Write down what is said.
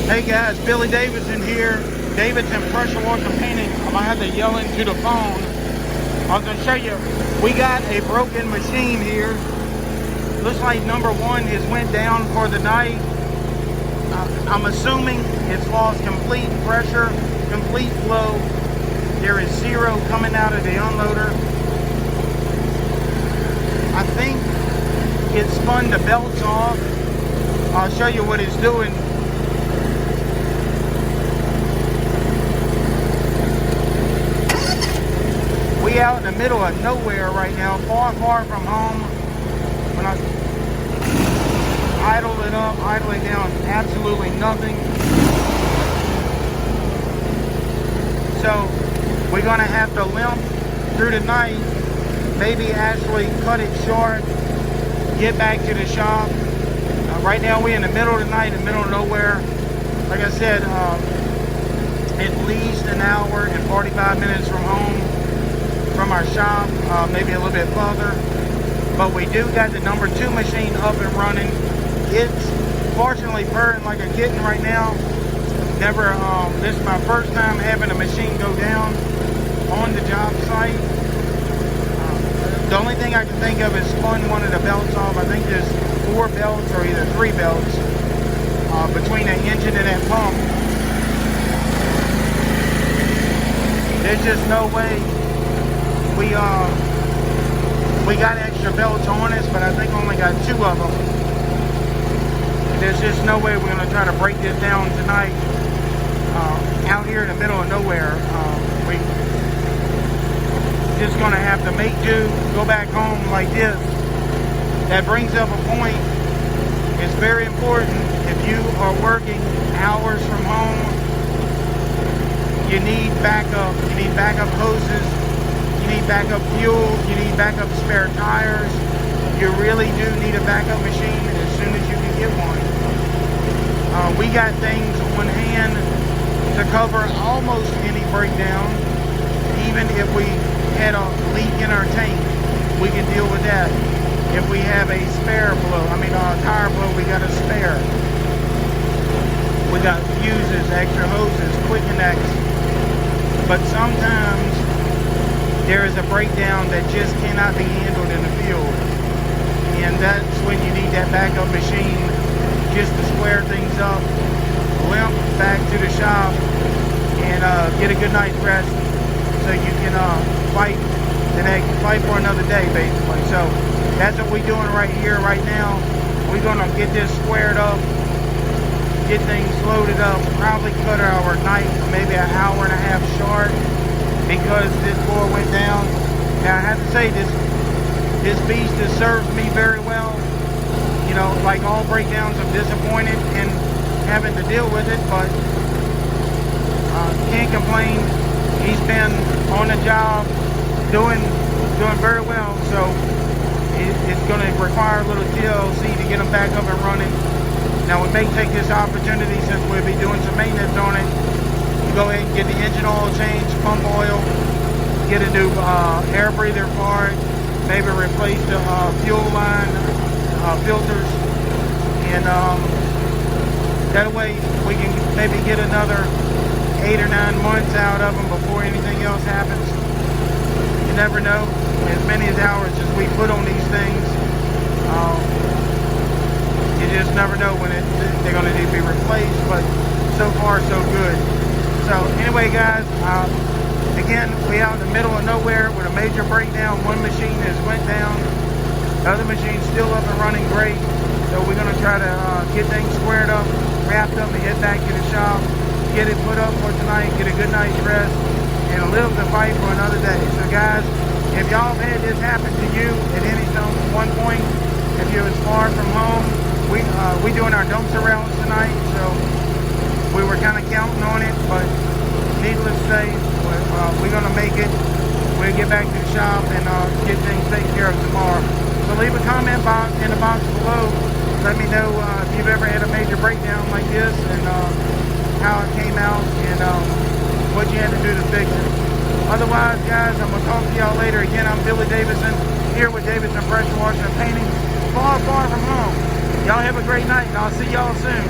Hey guys, Billy Davidson here. Davidson Pressure Washer Painting. I'm gonna have to yell into the phone. I was gonna show you, we got a broken machine here. Looks like number one has went down for the night. I'm assuming it's lost complete pressure, complete flow. There is zero coming out of the unloader. I think it spun the belts off. I'll show you what it's doing. We out in the middle of nowhere right now, far from home. When I idle it up, idle it down, absolutely nothing. So we're gonna have to limp through the night, maybe actually cut it short, get back to the shop. Right now we're in the middle of the night, in the middle of nowhere. Like I said, at least an hour and 45 minutes from home, from our shop, maybe a little bit further. But we do got the number two machine up and running. It's fortunately purring like a kitten right now. Never, this is my first time having a machine go down on the job site. The only thing I can think of is spun one of the belts off. I think there's 4 belts or either 3 belts between the engine and that pump. There's just no way. We got extra belts on us, but I think only got 2 of them. There's just no way we're going to try to break this down tonight. Out here in the middle of nowhere, we just going to have to make do, go back home like this. That brings up a point. It's very important if you are working hours from home, you need backup. You need backup hoses. You need backup fuel, you need backup spare tires. You really do need a backup machine as soon as you can get one. We got things on hand to cover almost any breakdown. Even if we had a leak in our tank, we can deal with that. If we have a spare blow, tire blow, we got a spare. We got fuses, extra hoses, quick connects. But sometimes there is a breakdown that just cannot be handled in the field. And that's when you need that backup machine just to square things up, limp back to the shop, and get a good night's rest so you can fight for another day, basically. So that's what we're doing right here, right now. We're gonna get this squared up, get things loaded up, probably cut our night maybe an hour and a half short, because this floor went down. Now I have to say, this beast has served me very well. You know, like all breakdowns, I'm disappointed in having to deal with it, but can't complain. He's been on the job, doing very well. So it's going to require a little TLC to get him back up and running. Now we may take this opportunity, since we'll be doing some maintenance on it, go ahead and get the engine oil changed, pump oil, get a new air breather for it, maybe replace the fuel line filters, and that way we can maybe get another 8 or 9 months out of them before anything else happens. You never know. As many hours as we put on these things, you just never know when they're going to need to be replaced, but so far so good. So anyway guys, again, we out in the middle of nowhere with a major breakdown. One machine has went down, the other machine's still up and running great. So we're going to try to get things squared up, wrapped up, and head back to the shop, get it put up for tonight, get a good night's rest, and live to fight for another day. So guys, if y'all have had this happen to you at one point, if you're as far from home, we doing our dumpster rounds tonight, so we were kind of counting on it, but needless to say, we're going to make it. We'll get back to the shop and get things taken care of tomorrow. So leave a comment in the box below. Let me know if you've ever had a major breakdown like this, and how it came out, and what you had to do to fix it. Otherwise, guys, I'm going to talk to y'all later. Again, I'm Billy Davidson, here with Davidson Pressure Washing and Painting, far from home. Y'all have a great night, and I'll see y'all soon.